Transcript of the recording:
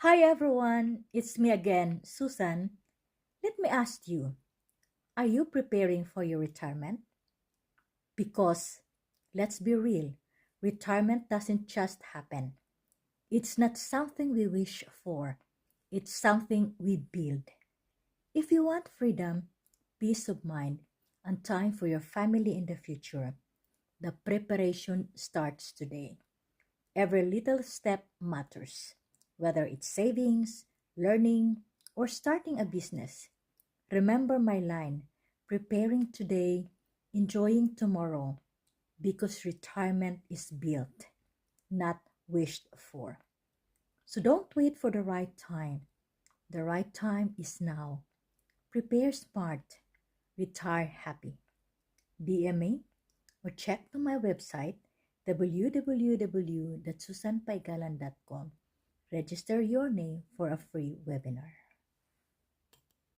Hi everyone, it's me again, Susan. Let me ask you, are you preparing for your retirement? Because, let's be real, retirement doesn't just happen. It's not something we wish for, it's something we build. If you want freedom, peace of mind, and time for your family in the future, the preparation starts today. Every little step matters, whether it's savings, learning, or starting a business. Remember my line, preparing today, enjoying tomorrow, because retirement is built, not wished for. So don't wait for the right time. The right time is now. Prepare smart, retire happy. DM me or check to my website www.susanpaigalan.com. Register your name for a free webinar.